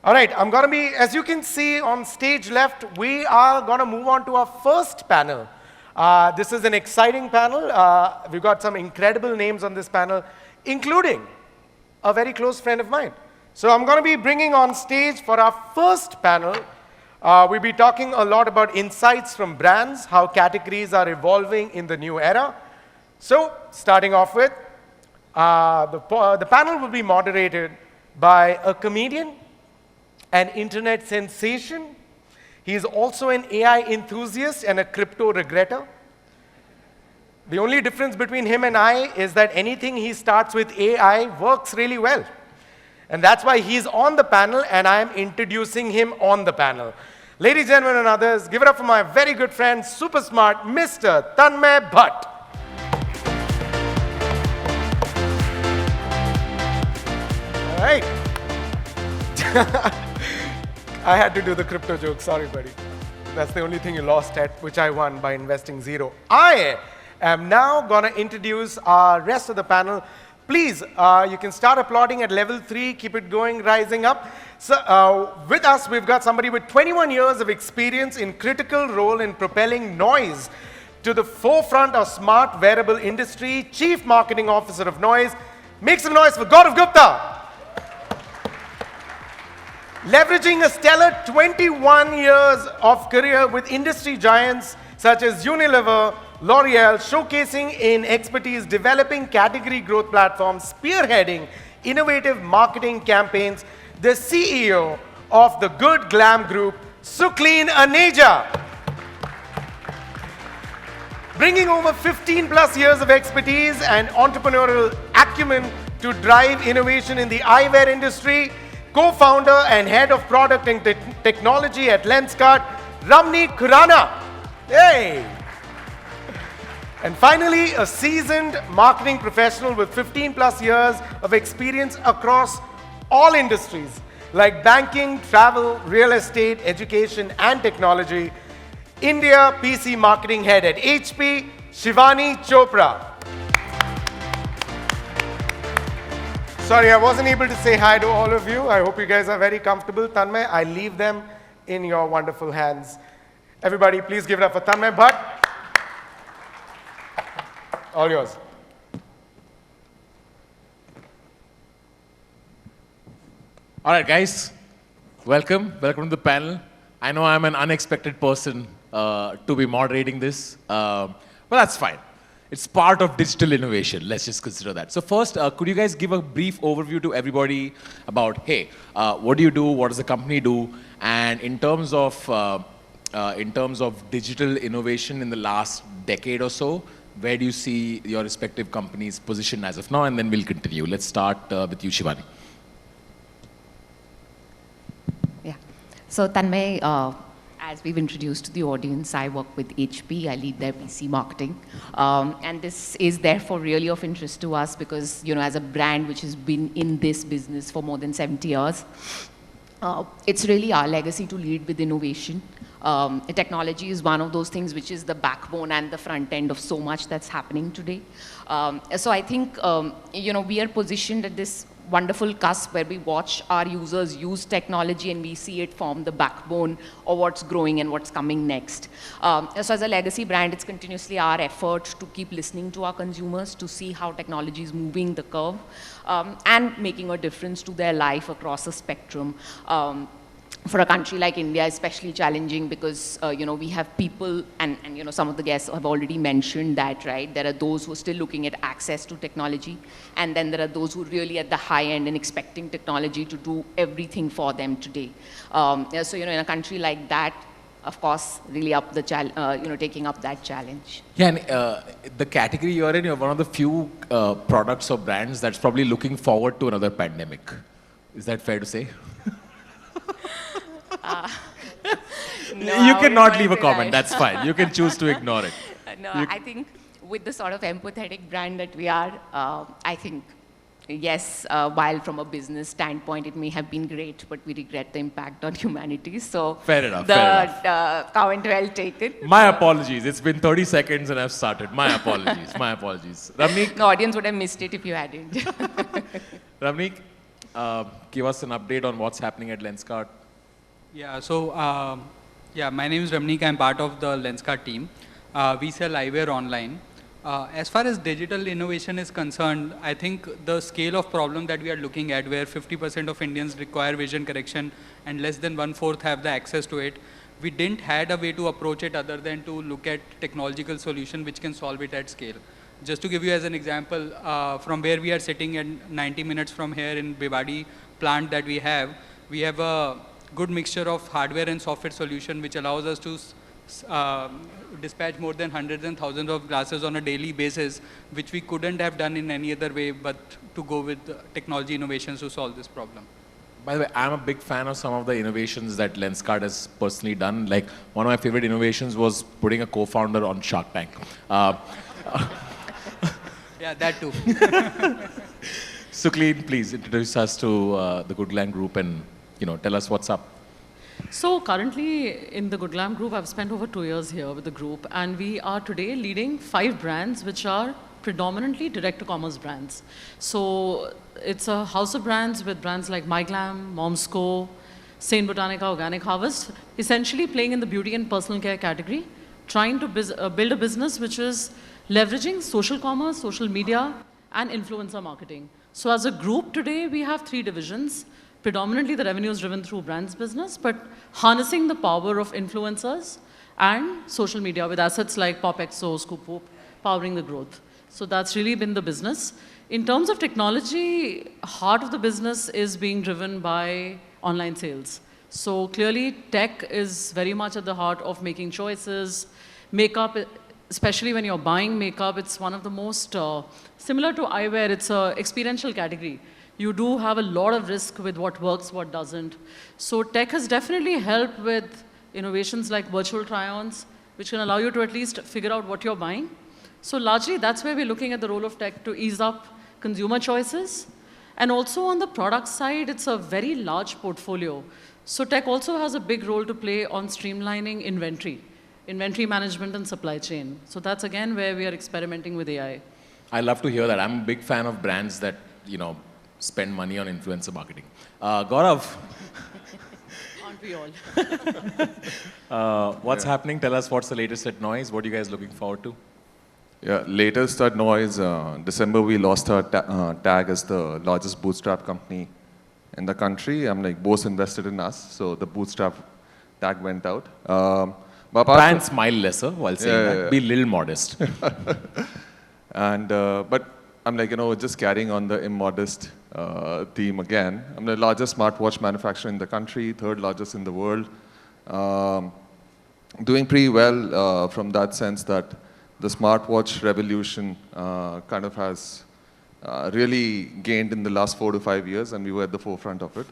All right, as you can see on stage left, we are going to move on to our first panel. This is an exciting panel. We've got some incredible names on this panel, including a very close friend of mine. So I'm going to be bringing on stage for our first panel. We'll be talking a lot about insights from brands, how categories are evolving in the new era. So starting off with, the panel will be moderated by a comedian, an internet sensation. He is also an AI enthusiast and a crypto regretter. The only difference between him and I is that anything he starts with AI works really well. And that's why he's on the panel, and I am introducing him on the panel. Ladies, gentlemen, and others, give it up for my very good friend, super smart, Mr. Tanmay Bhatt. All right. I had to do the crypto joke, sorry, buddy. That's the only thing you lost at, which I won by investing zero. I am now going to introduce our rest of the panel. Please, you can start applauding at level 3, keep it going, rising up. So, with us, we've got somebody with 21 years of experience in critical role in propelling Noise to the forefront of smart wearable industry, Chief Marketing Officer of Noise. Make some noise for Gaurav Gupta. Leveraging a stellar 21 years of career with industry giants such as Unilever, L'Oreal, showcasing in expertise developing category growth platforms, spearheading innovative marketing campaigns, the CEO of the Good Glam Group, Sucleen Aneja. Bringing over 15 plus years of expertise and entrepreneurial acumen to drive innovation in the eyewear industry, co-founder and head of product and technology at Lenskart, Ramni Khurana. Hey! And finally, a seasoned marketing professional with 15 plus years of experience across all industries like banking, travel, real estate, education, and technology. India PC marketing head at HP, Shivani Chopra. Sorry, I wasn't able to say hi to all of you. I hope you guys are very comfortable. Tanmay, I leave them in your wonderful hands. Everybody, please give it up for Tanmay Bhatt. All yours. All right, guys. Welcome. Welcome to the panel. I know I'm an unexpected person to be moderating this, but that's fine. It's part of digital innovation. Let's just consider that. So first, could you guys give a brief overview to everybody about, hey, what do you do? What does the company do? And in terms of digital innovation in the last decade or so, where do you see your respective companies positioned as of now? And then we'll continue. Let's start with you, Shivani. Yeah. So Tanmay, as we've introduced to the audience, I work with HP. I lead their PC marketing. And this is therefore really of interest to us because, you know, as a brand which has been in this business for more than 70 years, it's really our legacy to lead with innovation. Technology is one of those things which is the backbone and the front end of so much that's happening today. So I think, you know, we are positioned at this wonderful cusp where we watch our users use technology and we see it form the backbone of what's growing and what's coming next. So as a legacy brand, it's continuously our effort to keep listening to our consumers to see how technology is moving the curve and making a difference to their life across a spectrum. For a country like India, especially challenging because, you know, we have people, and, you know, some of the guests have already mentioned that, right? There are those who are still looking at access to technology, and then there are those who are really at the high end and expecting technology to do everything for them today. So, you know, in a country like that, of course, really you know, taking up that challenge. Yeah, and the category you're in, you're one of the few products or brands that's probably looking forward to another pandemic. Is that fair to say? No, you cannot leave a comment, that's fine. You can choose to ignore it. No, I think with the sort of empathetic brand that we are, I think, yes, while from a business standpoint it may have been great, but we regret the impact on humanity. So fair enough, fair enough. Comment well taken. My apologies. It's been 30 seconds and I've started. My apologies. My apologies. Ramnik? The audience would have missed it if you hadn't. Ramnik? Give us an update on what's happening at Lenskart. Yeah, so my name is Ramnik. I'm part of the Lenskart team. We sell eyewear online. As far as digital innovation is concerned, I think the scale of problem that we are looking at, where 50% of Indians require vision correction and less than 1/4 have the access to it, we didn't had a way to approach it other than to look at technological solution which can solve it at scale. Just to give you as an example, from where we are sitting at 90 minutes from here in Bhiwadi plant that we have a good mixture of hardware and software solution which allows us to dispatch more than hundreds and thousands of glasses on a daily basis, which we couldn't have done in any other way but to go with technology innovations to solve this problem. By the way, I'm a big fan of some of the innovations that Lenskart has personally done. Like, one of my favorite innovations was putting a co-founder on Shark Tank. Yeah, that too. Sukleen, please introduce us to the Good Glam Group and tell us what's up. So currently in the Good Glam Group, I've spent over 2 years here with the group, and we are today leading 5 brands which are predominantly direct-to-commerce brands. So it's a house of brands with brands like MyGlam, Momsco, Saint Botanica, Organic Harvest, essentially playing in the beauty and personal care category, trying to build a business which is leveraging social commerce, social media, and influencer marketing. So as a group today, we have 3 divisions. Predominantly, the revenue is driven through brands business, but harnessing the power of influencers and social media with assets like PopXO, Scoop Whoop, powering the growth. So that's really been the business. In terms of technology, heart of the business is being driven by online sales. So clearly, tech is very much at the heart of making choices. Makeup, especially when you're buying makeup, it's one of the most, similar to eyewear, it's an experiential category. You do have a lot of risk with what works, what doesn't. So tech has definitely helped with innovations like virtual try-ons, which can allow you to at least figure out what you're buying. So largely, that's where we're looking at the role of tech to ease up consumer choices. And also on the product side, it's a very large portfolio. So tech also has a big role to play on streamlining inventory management and supply chain. So that's again where we are experimenting with AI. I love to hear that. I'm a big fan of brands that, spend money on influencer marketing. Gaurav. Aren't we all? What's happening? Tell us what's the latest at Noise. What are you guys looking forward to? Yeah, latest at Noise, December we lost our tag as the largest bootstrap company in the country. Bose invested in us, so the bootstrap tag went out. Try and smile lesser while saying that. Yeah. Be a little modest. And but I'm just carrying on the immodest theme again. I'm the largest smartwatch manufacturer in the country, 3rd largest in the world. Doing pretty well from that sense that the smartwatch revolution kind of has really gained in the last 4 to 5 years, and we were at the forefront of it.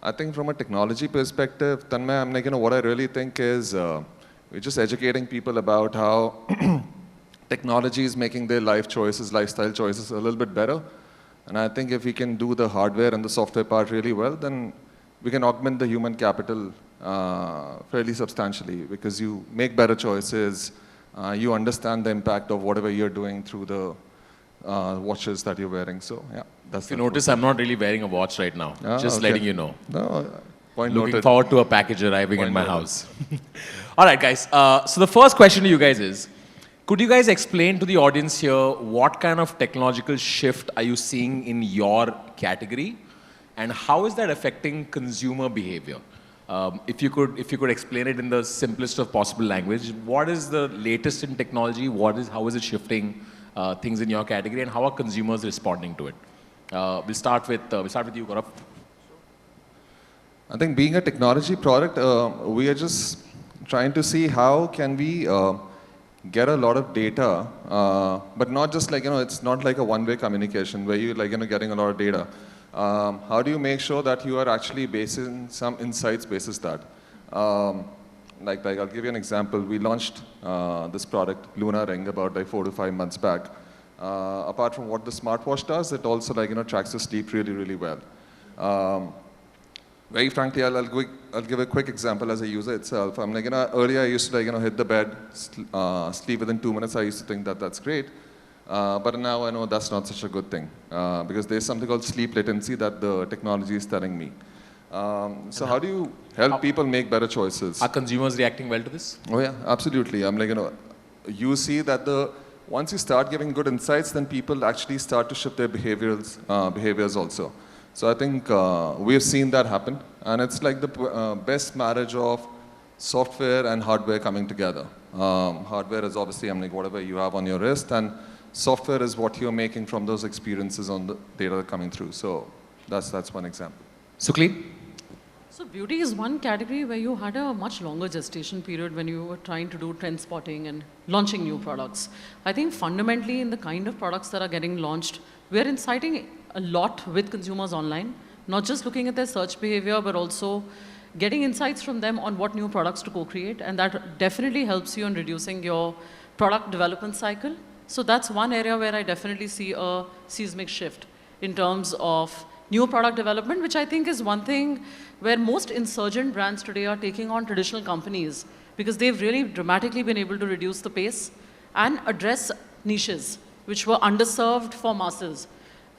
I think from a technology perspective, Tanmay, what I really think is we're just educating people about how technology is making their life choices, lifestyle choices a little bit better. And I think if we can do the hardware and the software part really well, then we can augment the human capital fairly substantially, because you make better choices, you understand the impact of whatever you're doing through the watches that you're wearing. So yeah, that's If you notice, I'm not really wearing a watch right now. Just letting you know. No, point Looking noted. forward to a package arriving in my house. All right, guys. So the first question to you guys is, could you guys explain to the audience here what kind of technological shift are you seeing in your category, and how is that affecting consumer behavior? If you could explain it in the simplest of possible language, what is the latest in technology? How is it shifting things in your category, and how are consumers responding to it? We'll start with you, Gaurav. I think being a technology product, we are just trying to see how can we get a lot of data, but not just it's not like a one-way communication where you getting a lot of data. How do you make sure that you are actually basing some insights basis that? I'll give you an example. We launched this product, Luna Ring, about 4 to 5 months back. Apart from what the smartwatch does, it also tracks your sleep really, really well. Very frankly, I'll give a quick example as a user itself. I'm earlier I used to hit the bed, sleep within 2 minutes. I used to think that that's great. But now I know that's not such a good thing because there's something called sleep latency that the technology is telling me. So how do you help people make better choices? Are consumers reacting well to this? Oh yeah, absolutely. I'm like, you see that once you start giving good insights, then people actually start to shift their behaviors also. So I think we've seen that happen, and it's like the best marriage of software and hardware coming together. Hardware is obviously, I'm like, whatever you have on your wrist, and software is what you're making from those experiences on the data coming through. So that's one example. Sukleen? So beauty is one category where you had a much longer gestation period when you were trying to do trend spotting and launching new products. I think fundamentally in the kind of products that are getting launched, we're inciting a lot with consumers online, not just looking at their search behavior, but also getting insights from them on what new products to co-create. And that definitely helps you in reducing your product development cycle. So that's one area where I definitely see a seismic shift in terms of new product development, which I think is one thing where most insurgent brands today are taking on traditional companies because they've really dramatically been able to reduce the pace and address niches which were underserved for masses,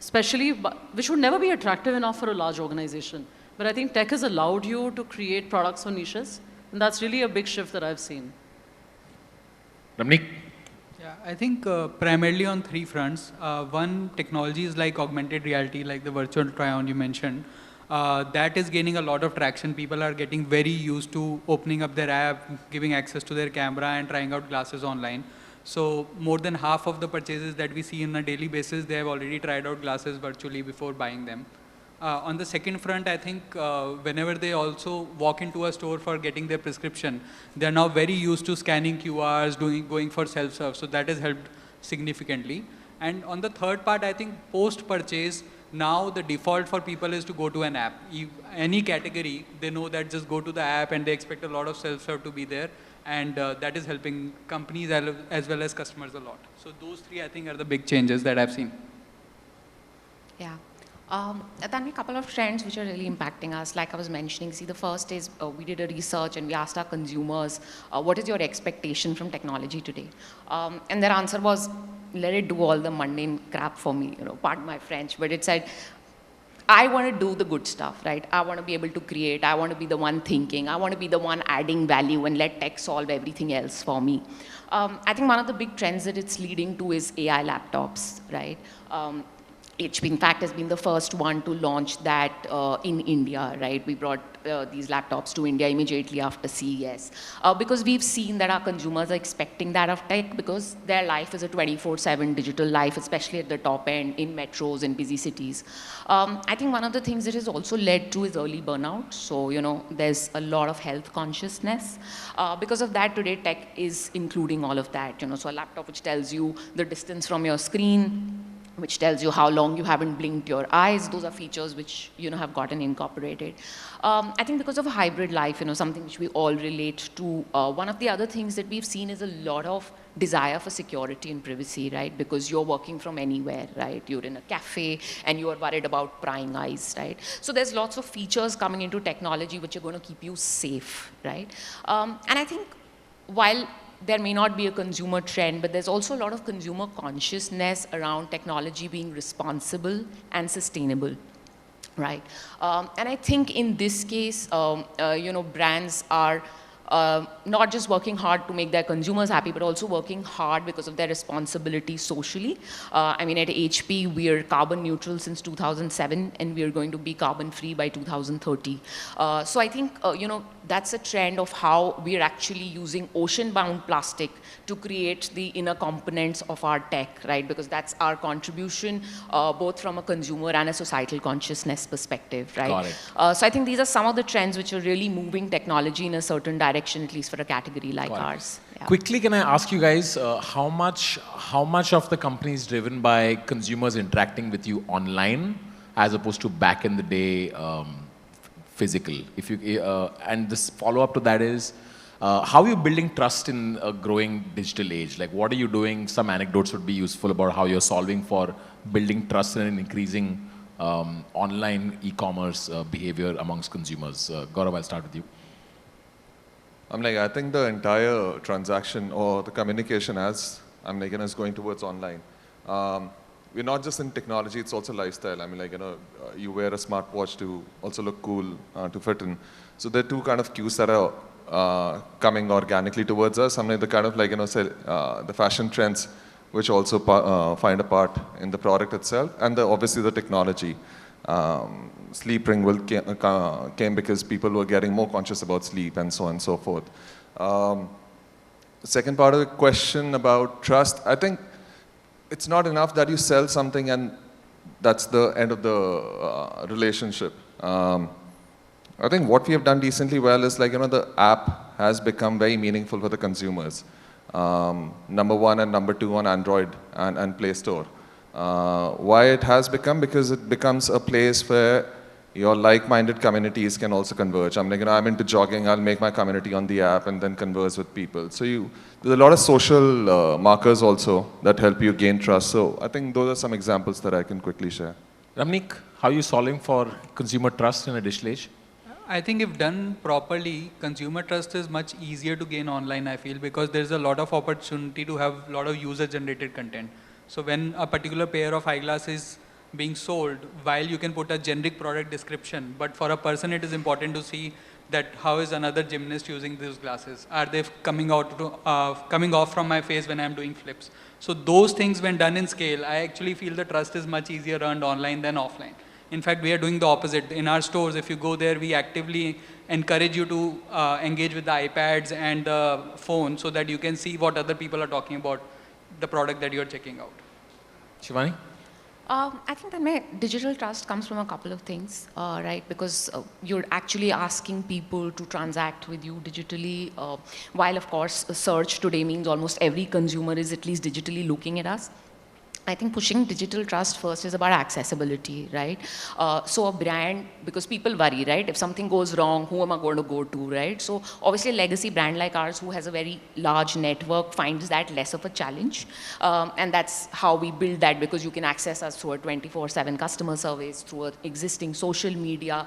especially which would never be attractive enough for a large organization. But I think tech has allowed you to create products for niches, and that's really a big shift that I've seen. Ramnik? Yeah, I think primarily on three fronts. One, technologies like augmented reality, like the virtual try-on you mentioned, that is gaining a lot of traction. People are getting very used to opening up their app, giving access to their camera and trying out glasses online. So more than half of the purchases that we see on a daily basis, they have already tried out glasses virtually before buying them. On the second front, I think whenever they also walk into a store for getting their prescription, they're now very used to scanning QRs, going for self-serve. So that has helped significantly. And on the third part, I think post-purchase, now the default for people is to go to an app. Any category, they know that just go to the app and they expect a lot of self-serve to be there. And that is helping companies as well as customers a lot. So those three, I think, are the big changes that I've seen. Yeah. Then a couple of trends which are really impacting us. Like I was mentioning, see, the first is we did a research and we asked our consumers, what is your expectation from technology today? And their answer was, let it do all the mundane crap for me, pardon my French, but it said, I want to do the good stuff, right? I want to be able to create. I want to be the one thinking. I want to be the one adding value and let tech solve everything else for me. I think one of the big trends that it's leading to is AI laptops, right? HP, in fact, has been the first one to launch that in India, right? We brought these laptops to India immediately after CES because we've seen that our consumers are expecting that of tech because their life is a 24/7 digital life, especially at the top end in metros and busy cities. I think one of the things that has also led to is early burnout. So, there's a lot of health consciousness. Because of that, today tech is including all of that. So a laptop which tells you the distance from your screen, which tells you how long you haven't blinked your eyes. Those are features which, have gotten incorporated. I think because of a hybrid life, something which we all relate to, one of the other things that we've seen is a lot of desire for security and privacy, right? Because you're working from anywhere, right? You're in a cafe and you are worried about prying eyes, right? So there's lots of features coming into technology which are going to keep you safe, right? And I think while there may not be a consumer trend, but there's also a lot of consumer consciousness around technology being responsible and sustainable, right? And I think in this case, brands are not just working hard to make their consumers happy, but also working hard because of their responsibility socially. At HP, we are carbon neutral since 2007, and we are going to be carbon free by 2030. So I think, that's a trend of how we are actually using ocean-bound plastic to create the inner components of our tech, right? Because that's our contribution, both from a consumer and a societal consciousness perspective, right? Got it. So I think these are some of the trends which are really moving technology in a certain direction, at least for a category like ours. Yeah. Quickly, can I ask you guys how much of the company is driven by consumers interacting with you online as opposed to back in the day physical? If you and this follow-up to that is, how are you building trust in a growing digital age? Like, what are you doing? Some anecdotes would be useful about how you're solving for building trust in an increasing online e-commerce behavior amongst consumers. Gaurav, I'll start with you. I think the entire transaction or the communication is going towards online. We're not just in technology, it's also lifestyle. I mean, like, you wear a smartwatch to also look cool, to fit in. So there are two kind of cues that are coming organically towards us. I mean, the kind of like, say, the fashion trends, which also find a part in the product itself, and obviously the technology. Sleep ring came because people were getting more conscious about sleep and so on and so forth. The second part of the question about trust, I think it's not enough that you sell something and that's the end of the relationship. I think what we have done decently well is like, the app has become very meaningful for the consumers. Number one and number two on Android and Play Store. Why it has become? Because it becomes a place where your like-minded communities can also converge. I'm like, I'm into jogging, I'll make my community on the app and then converse with people. So there's a lot of social markers also that help you gain trust. So I think those are some examples that I can quickly share. Ramnik, how are you solving for consumer trust in a digital age? I think if done properly, consumer trust is much easier to gain online, I feel, because there's a lot of opportunity to have a lot of user-generated content. So when a particular pair of eyeglasses is being sold, while you can put a generic product description, but for a person it is important to see that how is another gymnast using those glasses? Are they coming off from my face when I'm doing flips? So those things, when done in scale, I actually feel the trust is much easier earned online than offline. In fact, we are doing the opposite. In our stores, if you go there, we actively encourage you to engage with the iPads and the phone so that you can see what other people are talking about the product that you're checking out. Shivani? I think that my digital trust comes from a couple of things, right? Because you're actually asking people to transact with you digitally, while of course search today means almost every consumer is at least digitally looking at us. I think pushing digital trust first is about accessibility, right? So a brand, because people worry, right? If something goes wrong, who am I going to go to, right? So obviously a legacy brand like ours who has a very large network finds that less of a challenge. And that's how we build that, because you can access us through a 24/7 customer service, through existing social media,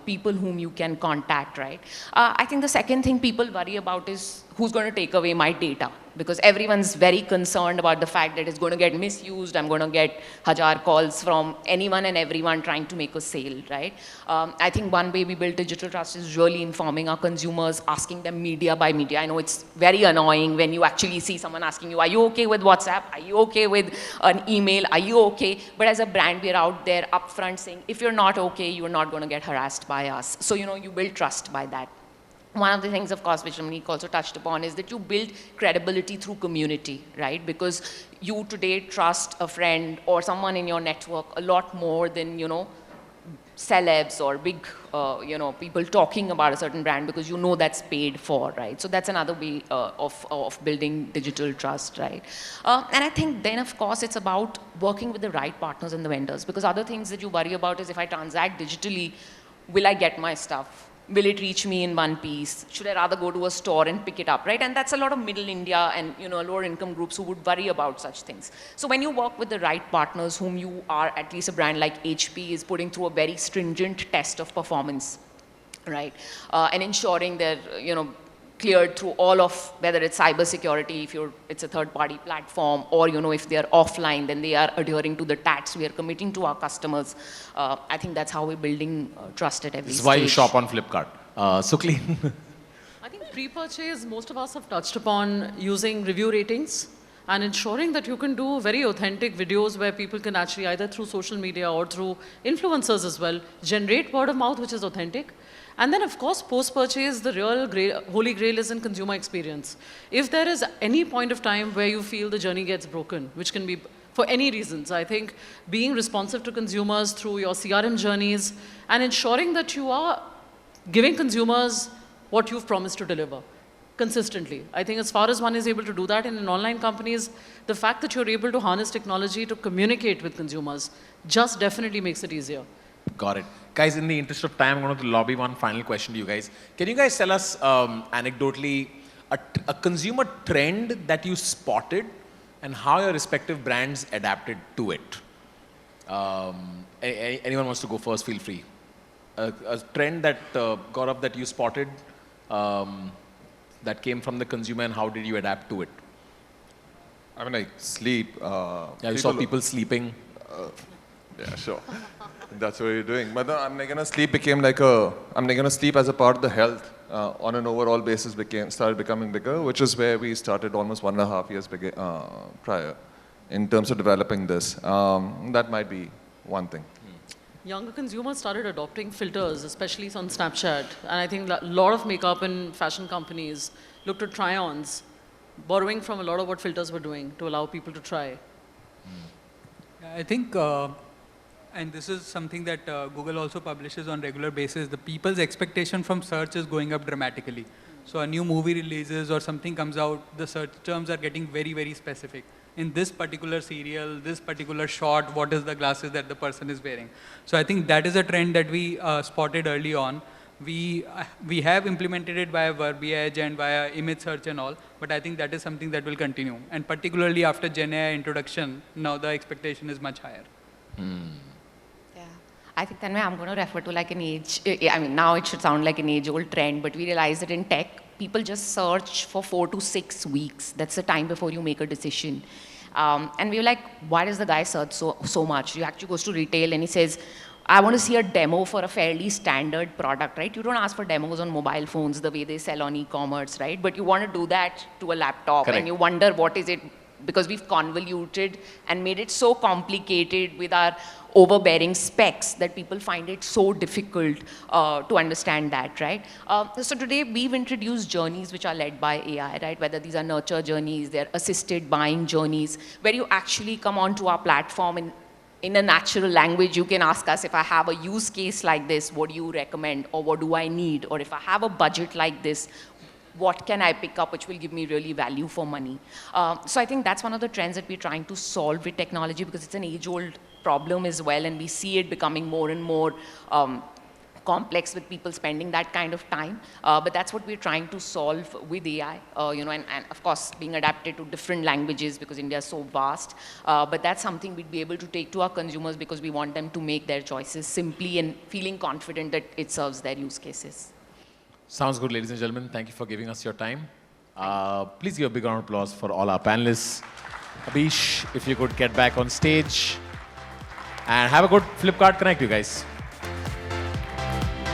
people whom you can contact, right? I think the second thing people worry about is who's going to take away my data, because everyone's very concerned about the fact that it's going to get misused. I'm going to get 1,000 calls from anyone and everyone trying to make a sale, right? I think one way we build digital trust is really informing our consumers, asking them media by media. I know it's very annoying when you actually see someone asking you, are you okay with WhatsApp? Are you okay with an email? Are you okay? But as a brand, we're out there upfront saying, if you're not okay, you're not going to get harassed by us. So, you build trust by that. One of the things, of course, which Ramnik also touched upon is that you build credibility through community, right? Because you today trust a friend or someone in your network a lot more than, celebs or big, people talking about a certain brand, because that's paid for, right? So that's another way of building digital trust, right? And I think then, of course, it's about working with the right partners and the vendors, because other things that you worry about is if I transact digitally, will I get my stuff? Will it reach me in one piece? Should I rather go to a store and pick it up, right? And that's a lot of middle India and lower income groups who would worry about such things. So when you work with the right partners, whom you are, at least a brand like HP is putting through a very stringent test of performance, right? And ensuring they're cleared through all of, whether it's cybersecurity, if it's a third-party platform, or if they're offline, then they are adhering to the tax we are committing to our customers. I think that's how we're building trust at every stage. This is why you shop on Flipkart. Sukli? I think pre-purchase, most of us have touched upon using review ratings and ensuring that you can do very authentic videos where people can actually, either through social media or through influencers as well, generate word of mouth which is authentic. And then, of course, post-purchase, the real holy grail is in consumer experience. If there is any point of time where you feel the journey gets broken, which can be for any reasons, I think being responsive to consumers through your CRM journeys and ensuring that you are giving consumers what you've promised to deliver consistently. I think as far as one is able to do that in online companies, the fact that you're able to harness technology to communicate with consumers just definitely makes it easier. Got it. Guys, in the interest of time, I'm going to lobby one final question to you guys. Can you guys tell us anecdotally a consumer trend that you spotted and how your respective brands adapted to it? Anyone wants to go first, feel free. A trend that got up that you spotted that came from the consumer, and how did you adapt to it? I mean, like sleep. Yeah, you saw people sleeping. Yeah, sure. That's what you're doing. But I'm like, sleep became like a. I'm like, sleep as a part of the health on an overall basis started becoming bigger, which is where we started almost 1.5 years prior, in terms of developing this. That might be one thing. Younger consumers started adopting filters, especially on Snapchat. And I think a lot of makeup and fashion companies looked at try-ons, borrowing from a lot of what filters were doing to allow people to try. I think, and this is something that Google also publishes on regular basis, the people's expectation from search is going up dramatically. So a new movie releases or something comes out, the search terms are getting very, very specific. In this particular serial, this particular shot, what is the glasses that the person is wearing? So I think that is a trend that we spotted early on. We have implemented it via verbiage and via image search and all, but I think that is something that will continue. And particularly after Gen AI introduction, now the expectation is much higher. Yeah. I think Tanmay, I'm going to refer to like an age, I mean, now it should sound like an age-old trend, but we realize that in tech, people just search for 4 to 6 weeks. That's the time before you make a decision. And we were like, why does the guy search so much? He actually goes to retail and he says, I want to see a demo for a fairly standard product, right? You don't ask for demos on mobile phones the way they sell on e-commerce, right? But you want to do that to a laptop. Correct. And you wonder what is it, because we've convoluted and made it so complicated with our overbearing specs that people find it so difficult to understand that, right? So today we've introduced journeys which are led by AI, right? Whether these are nurture journeys, they're assisted buying journeys, where you actually come onto our platform and in a natural language, you can ask us, if I have a use case like this, what do you recommend? Or what do I need? Or if I have a budget like this, what can I pick up which will give me really value for money? So I think that's one of the trends that we're trying to solve with technology, because it's an age-old problem as well, and we see it becoming more and more complex with people spending that kind of time. But that's what we're trying to solve with AI, and of course being adapted to different languages because India is so vast. But that's something we'd be able to take to our consumers because we want them to make their choices simply and feeling confident that it serves their use cases. Sounds good, ladies and gentlemen. Thank you for giving us your time. Please give a big round of applause for all our panelists. Abhish, if you could get back on stage. And have a good Flipkart Connect, you guys.